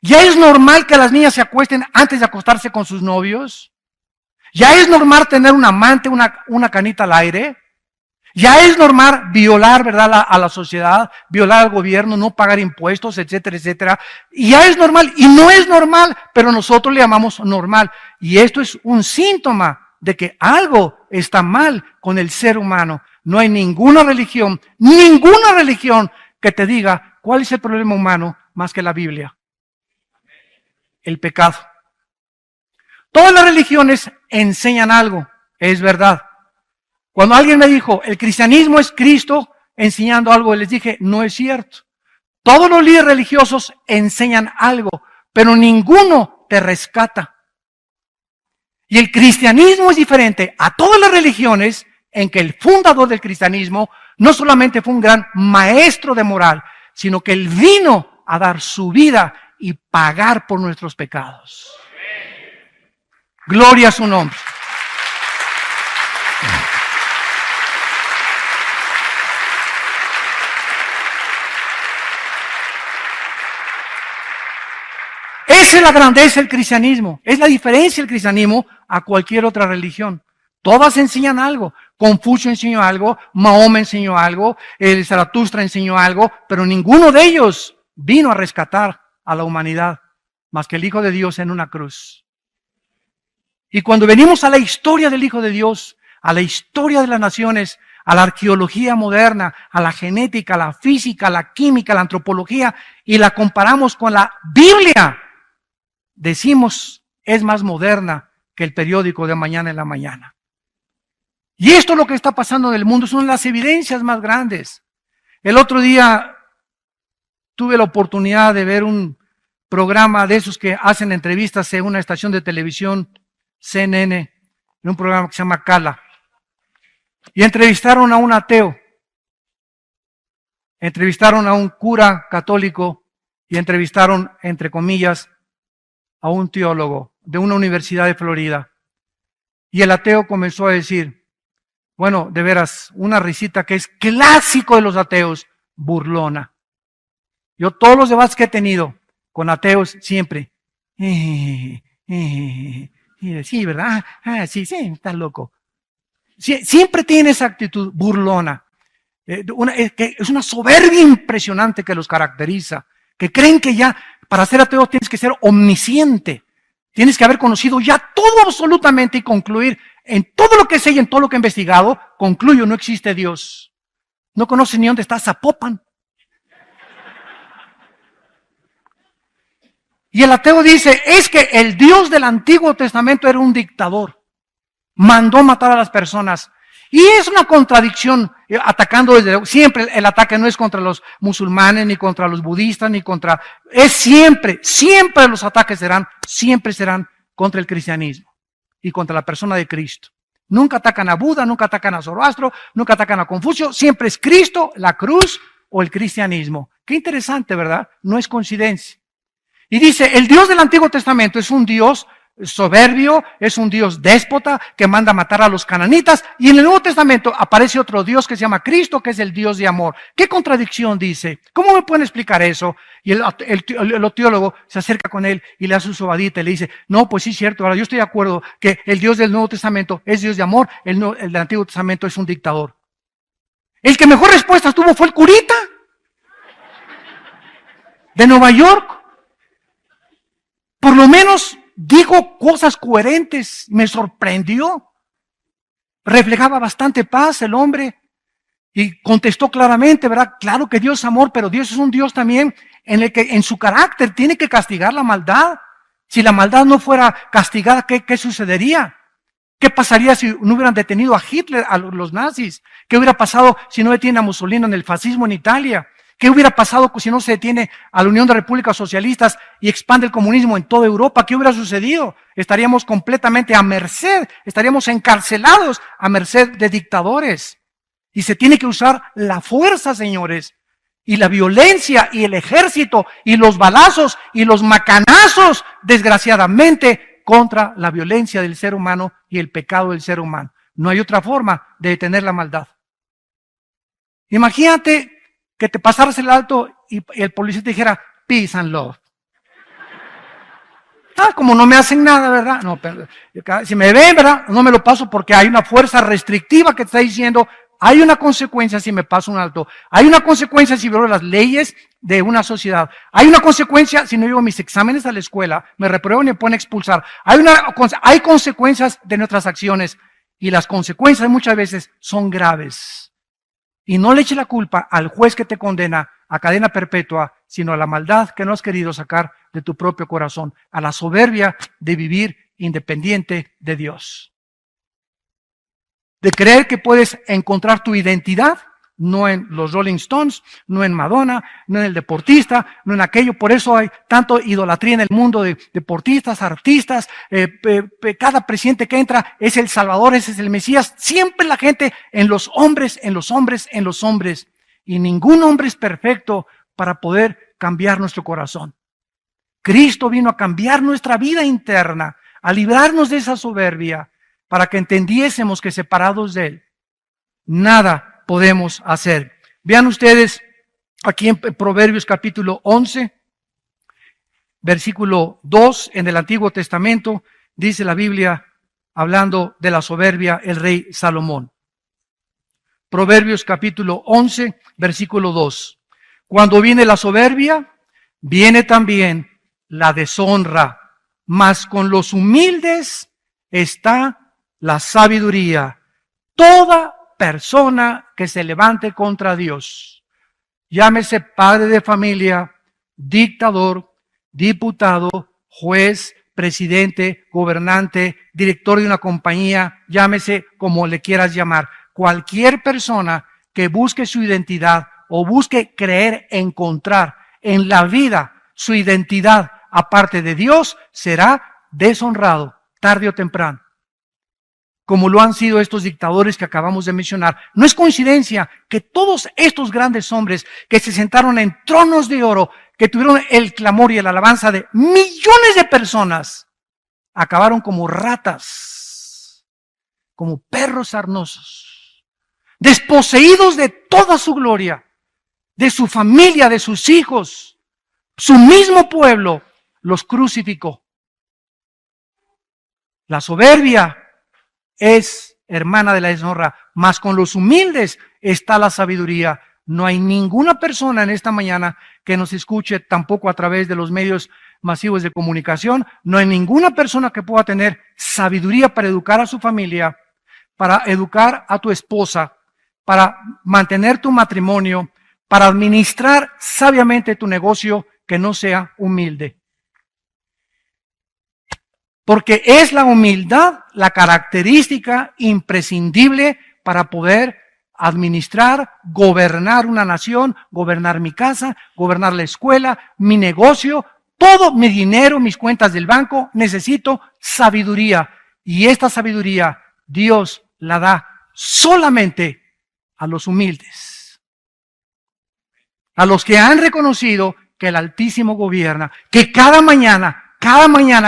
Ya es normal que las niñas se acuesten antes de acostarse con sus novios. Ya es normal tener un amante, una canita al aire. Ya es normal violar, ¿verdad?, a la sociedad, violar al gobierno, no pagar impuestos, etcétera, etcétera. Y ya es normal, y no es normal, pero nosotros le llamamos normal. Y esto es un síntoma de que algo está mal con el ser humano. No hay ninguna religión que te diga cuál es el problema humano más que la Biblia. El pecado. Todas las religiones enseñan algo, es verdad. Cuando alguien me dijo, el cristianismo es Cristo enseñando algo, les dije, no es cierto. Todos los líderes religiosos enseñan algo, pero ninguno te rescata. Y el cristianismo es diferente a todas las religiones en que el fundador del cristianismo no solamente fue un gran maestro de moral, sino que él vino a dar su vida y pagar por nuestros pecados. Gloria a su nombre. Esa es la grandeza del cristianismo. Es la diferencia del cristianismo a cualquier otra religión. Todas enseñan algo. Confucio enseñó algo, Mahoma enseñó algo, el Zaratustra enseñó algo, pero ninguno de ellos vino a rescatar a la humanidad, más que el Hijo de Dios en una cruz. Y cuando venimos a la historia del Hijo de Dios, a la historia de las naciones, a la arqueología moderna, a la genética, a la física, a la química, a la antropología, y la comparamos con la Biblia, decimos, es más moderna que el periódico de mañana en la mañana. Y esto es lo que está pasando en el mundo, son las evidencias más grandes. El otro día tuve la oportunidad de ver un programa de esos que hacen entrevistas en una estación de televisión, CNN, en un programa que se llama Cala. Y entrevistaron a un ateo, entrevistaron a un cura católico y entrevistaron, entre comillas, a un teólogo de una universidad de Florida. Y el ateo comenzó a decir, bueno, de veras, una risita que es clásico de los ateos, burlona. Yo todos los debates que he tenido con ateos siempre, sí, ¿verdad? Sí, estás loco. Siempre tienen esa actitud burlona. Es una soberbia impresionante que los caracteriza, que creen que ya para ser ateo tienes que ser omnisciente, tienes que haber conocido ya todo absolutamente y concluir en todo lo que sé y en todo lo que he investigado, concluyo, no existe Dios. No conoces ni dónde está Zapopan. Y el ateo dice, es que el Dios del Antiguo Testamento era un dictador, mandó matar a las personas. Y es una contradicción, atacando desde siempre. El ataque no es contra los musulmanes, ni contra los budistas, ni contra, es siempre los ataques siempre serán contra el cristianismo y contra la persona de Cristo. Nunca atacan a Buda, nunca atacan a Zoroastro, nunca atacan a Confucio, siempre es Cristo, la cruz o el cristianismo. Qué interesante, ¿verdad? No es coincidencia. Y dice, el Dios del Antiguo Testamento es un Dios soberbio, es un Dios déspota que manda matar a los cananitas, y en el Nuevo Testamento aparece otro Dios que se llama Cristo, que es el Dios de amor. ¿Qué contradicción dice? ¿Cómo me pueden explicar eso? Y el teólogo se acerca con él y le hace su sobadita y le dice, no, pues sí es cierto, ahora yo estoy de acuerdo que el Dios del Nuevo Testamento es Dios de amor, el del Antiguo Testamento es un dictador. El que mejor respuesta tuvo fue el curita de Nueva York. Por lo menos dijo cosas coherentes, me sorprendió. Reflejaba bastante paz el hombre y contestó claramente, ¿verdad? Claro que Dios es amor, pero Dios es un Dios también en el que en su carácter tiene que castigar la maldad. Si la maldad no fuera castigada, ¿qué sucedería? ¿Qué pasaría si no hubieran detenido a Hitler, a los nazis? ¿Qué hubiera pasado si no detienen a Mussolini en el fascismo en Italia? ¿Qué hubiera pasado si no se detiene a la Unión de Repúblicas Socialistas y expande el comunismo en toda Europa? ¿Qué hubiera sucedido? Estaríamos completamente a merced, estaríamos encarcelados a merced de dictadores. Y se tiene que usar la fuerza, señores, y la violencia y el ejército y los balazos y los macanazos, desgraciadamente, contra la violencia del ser humano y el pecado del ser humano. No hay otra forma de detener la maldad. Imagínate que te pasaras el alto y el policía te dijera, peace and love. Como no me hacen nada, ¿verdad? No, pero, si me ven, ¿verdad? No me lo paso porque hay una fuerza restrictiva que te está diciendo, hay una consecuencia si me paso un alto. Hay una consecuencia si violo las leyes de una sociedad. Hay una consecuencia si no llevo mis exámenes a la escuela, me reprueban y me pueden expulsar. Hay consecuencias de nuestras acciones y las consecuencias muchas veces son graves. Y no le eche la culpa al juez que te condena a cadena perpetua, sino a la maldad que no has querido sacar de tu propio corazón, a la soberbia de vivir independiente de Dios. De creer que puedes encontrar tu identidad, no en los Rolling Stones, no en Madonna, no en el deportista, no en aquello. Por eso hay tanto idolatría en el mundo de deportistas, artistas. Cada presidente que entra es el Salvador, ese es el Mesías. Siempre la gente en los hombres, en los hombres, en los hombres. Y ningún hombre es perfecto para poder cambiar nuestro corazón. Cristo vino a cambiar nuestra vida interna, a librarnos de esa soberbia, para que entendiésemos que separados de Él, nada podemos hacer. Vean ustedes aquí en Proverbios capítulo 11, versículo 2, en el Antiguo Testamento, dice la Biblia, hablando de la soberbia, el rey Salomón. Proverbios capítulo 11, versículo 2. Cuando viene la soberbia, viene también la deshonra, mas con los humildes está la sabiduría. Toda persona que se levante contra Dios, llámese padre de familia, dictador, diputado, juez, presidente, gobernante, director de una compañía, llámese como le quieras llamar, cualquier persona que busque su identidad o busque creer, encontrar en la vida su identidad aparte de Dios, será deshonrado tarde o temprano, como lo han sido estos dictadores que acabamos de mencionar. No es coincidencia que todos estos grandes hombres que se sentaron en tronos de oro, que tuvieron el clamor y la alabanza de millones de personas, acabaron como ratas, como perros sarnosos, desposeídos de toda su gloria, de su familia, de sus hijos. Su mismo pueblo los crucificó. La soberbia es hermana de la deshonra, mas con los humildes está la sabiduría. No hay ninguna persona en esta mañana que nos escuche, tampoco a través de los medios masivos de comunicación. No hay ninguna persona que pueda tener sabiduría para educar a su familia, para educar a tu esposa, para mantener tu matrimonio, para administrar sabiamente tu negocio, que no sea humilde. Porque es la humildad la característica imprescindible para poder administrar, gobernar una nación, gobernar mi casa, gobernar la escuela, mi negocio, todo mi dinero, mis cuentas del banco. Necesito sabiduría. Y esta sabiduría Dios la da solamente a los humildes, a los que han reconocido que el Altísimo gobierna, que cada mañana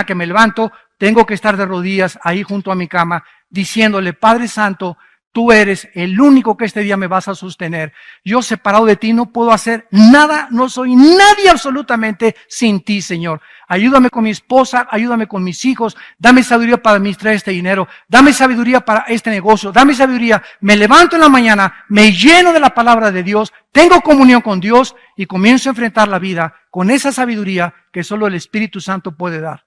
que me levanto, tengo que estar de rodillas ahí junto a mi cama, diciéndole: Padre Santo, tú eres el único que este día me vas a sostener. Yo, separado de ti, no puedo hacer nada, no soy nadie absolutamente sin ti, Señor. Ayúdame con mi esposa, ayúdame con mis hijos, dame sabiduría para administrar este dinero, dame sabiduría para este negocio, dame sabiduría. Me levanto en la mañana, me lleno de la palabra de Dios, tengo comunión con Dios y comienzo a enfrentar la vida con esa sabiduría que solo el Espíritu Santo puede dar.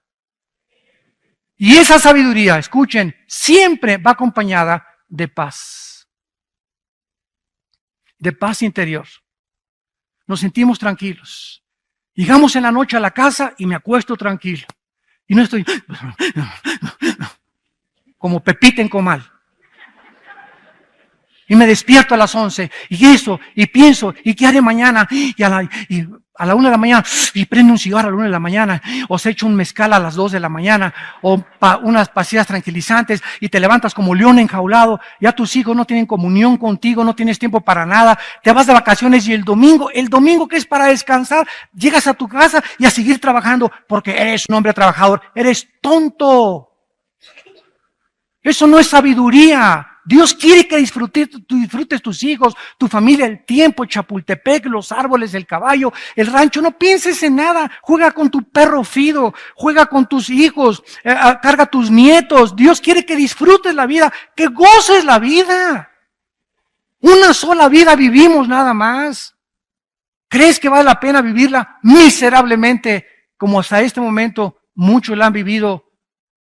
Y esa sabiduría, escuchen, siempre va acompañada de paz interior. Nos sentimos tranquilos. Llegamos en la noche a la casa y me acuesto tranquilo. Y no estoy como Pepita en comal. Y me despierto a las 11, y eso, y pienso, ¿y qué haré mañana? Y a la 1 de la mañana, y prendo un cigarro a la 1 de la mañana, o se echa un mezcal a las 2 de la mañana, o unas pastillas tranquilizantes, y te levantas como león enjaulado. Ya tus hijos no tienen comunión contigo, no tienes tiempo para nada, te vas de vacaciones, y el domingo que es para descansar, llegas a tu casa y a seguir trabajando, porque eres un hombre trabajador. Eres tonto. Eso no es sabiduría. Dios quiere que disfrutes tus hijos, tu familia, el tiempo, Chapultepec, los árboles, el caballo, el rancho. No pienses en nada. Juega con tu perro Fido, juega con tus hijos, carga tus nietos. Dios quiere que disfrutes la vida, que goces la vida. Una sola vida vivimos nada más. ¿Crees que vale la pena vivirla miserablemente, como hasta este momento muchos la han vivido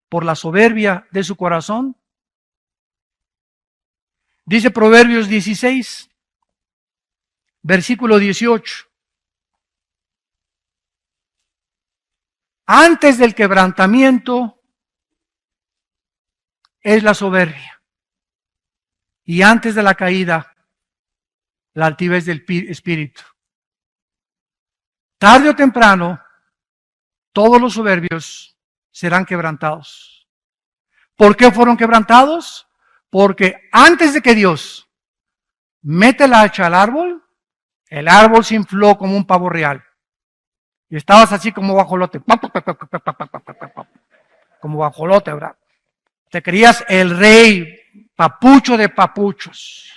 por la soberbia de su corazón? Dice Proverbios 16, versículo 18. Antes del quebrantamiento es la soberbia, y antes de la caída, la altivez del espíritu. Tarde o temprano, todos los soberbios serán quebrantados. ¿Por qué fueron quebrantados? Porque antes de que Dios mete la hacha al árbol, el árbol se infló como un pavo real. Y estabas así como guajolote. Como guajolote, ¿verdad? Te creías el rey, papucho de papuchos.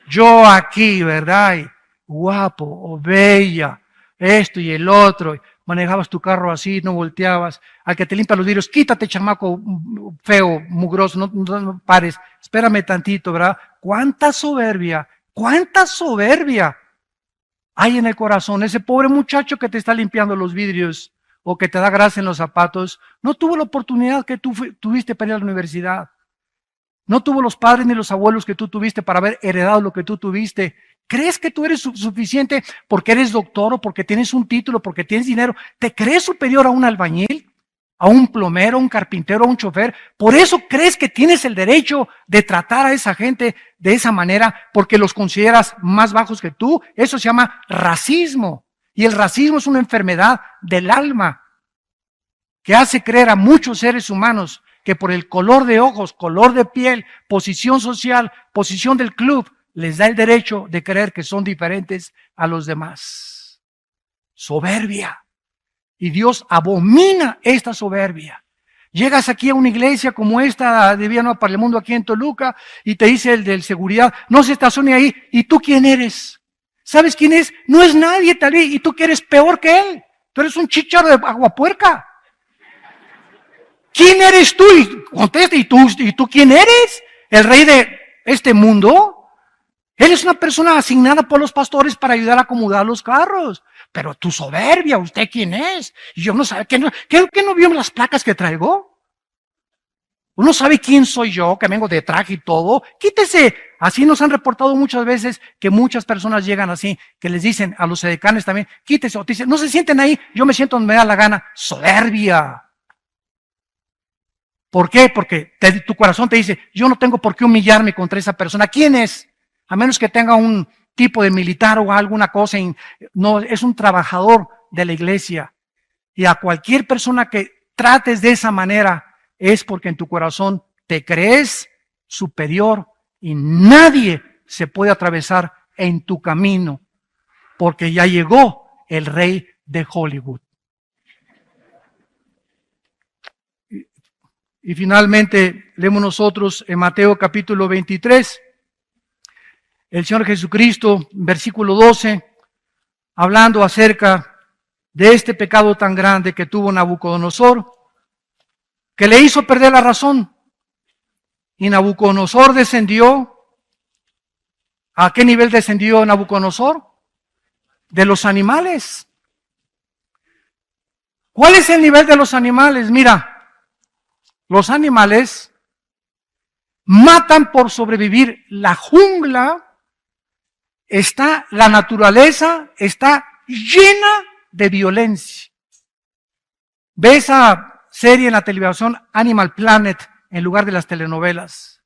Yo aquí, ¿verdad? Y guapo o bella, esto y el otro. Manejabas tu carro así, no volteabas. Al que te limpia los vidrios, quítate, chamaco feo, mugroso, no pares. Espérame tantito, ¿verdad? ¿Cuánta soberbia hay en el corazón? Ese pobre muchacho que te está limpiando los vidrios o que te da grasa en los zapatos, no tuvo la oportunidad que tú tuviste para ir a la universidad. No tuvo los padres ni los abuelos que tú tuviste para haber heredado lo que tú tuviste. ¿Crees que tú eres suficiente porque eres doctor o porque tienes un título, porque tienes dinero? ¿Te crees superior a un albañil, a un plomero, a un carpintero, a un chofer? ¿Por eso crees que tienes el derecho de tratar a esa gente de esa manera porque los consideras más bajos que tú? Eso se llama racismo. Y el racismo es una enfermedad del alma que hace creer a muchos seres humanos que por el color de ojos, color de piel, posición social, posición del club, les da el derecho de creer que son diferentes a los demás. Soberbia. Y Dios abomina esta soberbia. Llegas aquí a una iglesia como esta de Vía Nueva para el Mundo aquí en Toluca y te dice el del seguridad: no se estacione ahí. ¿Y tú quién eres? ¿Sabes quién es? No es nadie, tal vez. Y tú que eres peor que él. Tú eres un chícharo de aguapuerca. ¿Quién eres tú? Y contesta: ¿y tú quién eres? el rey de este mundo, él es una persona asignada por los pastores para ayudar a acomodar los carros. Pero tu soberbia, ¿usted quién es? Y yo no sabe, ¿qué no vio las placas que traigo? Uno sabe quién soy yo, que vengo de traje y todo. Quítese. Así nos han reportado muchas veces que muchas personas llegan así, que les dicen a los edecanes también, quítese. O te dicen, no se sienten ahí, yo me siento donde me da la gana. Soberbia. ¿Por qué? Porque tu corazón te dice, yo no tengo por qué humillarme contra esa persona. ¿Quién es? A menos que tenga un tipo de militar o alguna cosa. No, es un trabajador de la iglesia. Y a cualquier persona que trates de esa manera, es porque en tu corazón te crees superior y nadie se puede atravesar en tu camino porque ya llegó el rey de Hollywood. Y finalmente leemos nosotros en Mateo capítulo 23, el Señor Jesucristo, versículo 12, hablando acerca de este pecado tan grande que tuvo Nabucodonosor, que le hizo perder la razón. Y Nabucodonosor descendió. ¿A qué nivel descendió Nabucodonosor? De los animales. ¿Cuál es el nivel de los animales? Mira, los animales matan por sobrevivir. La jungla la naturaleza está llena de violencia. Ve esa serie en la televisión Animal Planet en lugar de las telenovelas.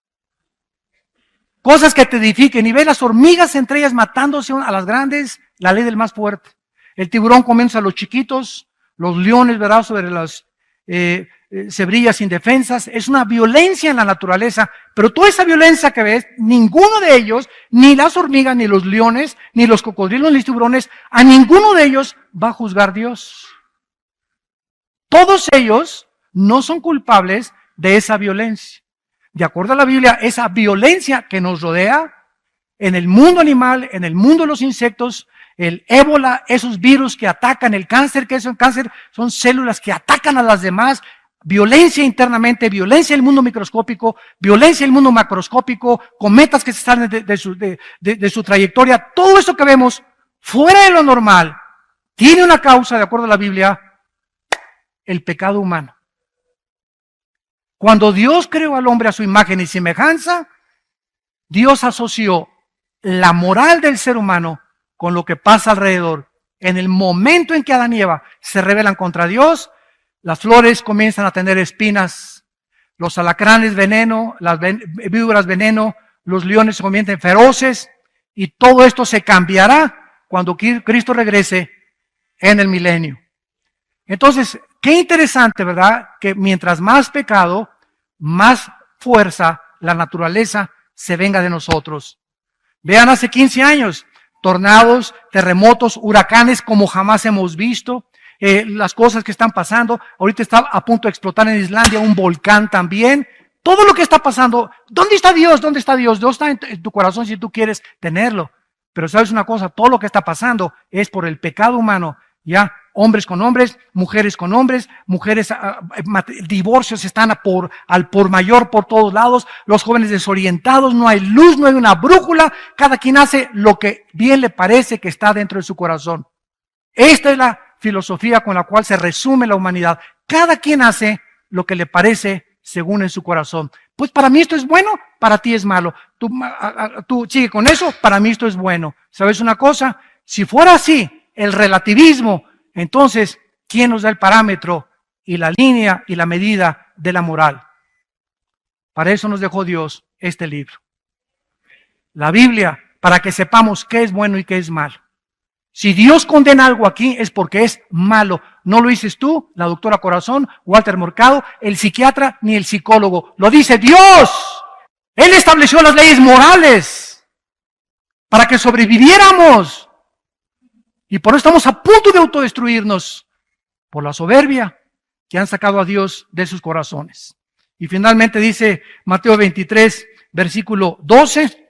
Cosas que te edifiquen y ve las hormigas entre ellas matándose a las grandes, la ley del más fuerte. El tiburón comienza a los chiquitos, los leones, ¿verdad?, sobre las cebrillas indefensas. Es una violencia en la naturaleza, pero toda esa violencia que ves, ninguno de ellos, ni las hormigas, ni los leones, ni los cocodrilos, ni los tiburones, a ninguno de ellos va a juzgar Dios. Todos ellos no son culpables de esa violencia. De acuerdo a la Biblia, esa violencia que nos rodea en el mundo animal, en el mundo de los insectos, el ébola, esos virus que atacan el cáncer, que es un cáncer, son células que atacan a las demás, violencia internamente, violencia en el mundo microscópico, violencia en el mundo macroscópico, cometas que se salen de su trayectoria, todo eso que vemos fuera de lo normal, tiene una causa, de acuerdo a la Biblia, el pecado humano. Cuando Dios creó al hombre a su imagen y semejanza, Dios asoció la moral del ser humano con lo que pasa alrededor. En el momento en que Adán y Eva se rebelan contra Dios, las flores comienzan a tener espinas, los alacranes veneno, las víboras veneno, los leones se convierten feroces, y todo esto se cambiará cuando Cristo regrese en el milenio. Entonces, qué interesante, ¿verdad? Que mientras más pecado, más fuerza la naturaleza se venga de nosotros. Vean, hace 15 años, tornados, terremotos, huracanes como jamás hemos visto, las cosas que están pasando. Ahorita está a punto de explotar en Islandia un volcán también. Todo lo que está pasando, ¿dónde está Dios? ¿Dónde está Dios? Dios está en tu corazón si tú quieres tenerlo. Pero sabes una cosa, todo lo que está pasando es por el pecado humano, ¿ya? Hombres con hombres, mujeres con hombres, mujeres, divorcios están al por mayor por todos lados, los jóvenes desorientados, no hay luz, no hay una brújula, cada quien hace lo que bien le parece que está dentro de su corazón. Esta es la filosofía con la cual se resume la humanidad. Cada quien hace lo que le parece según en su corazón. Pues para mí esto es bueno, para ti es malo. Tú sigue con eso, para mí esto es bueno. ¿Sabes una cosa? Si fuera así, el relativismo, entonces, ¿quién nos da el parámetro y la línea y la medida de la moral? Para eso nos dejó Dios este libro. La Biblia, para que sepamos qué es bueno y qué es malo. Si Dios condena algo aquí es porque es malo. No lo dices tú, la doctora Corazón, Walter Mercado, el psiquiatra, ni el psicólogo. Lo dice Dios. Él estableció las leyes morales para que sobreviviéramos. Y por eso estamos a punto de autodestruirnos por la soberbia que han sacado a Dios de sus corazones. Y finalmente dice Mateo 23, versículo 12.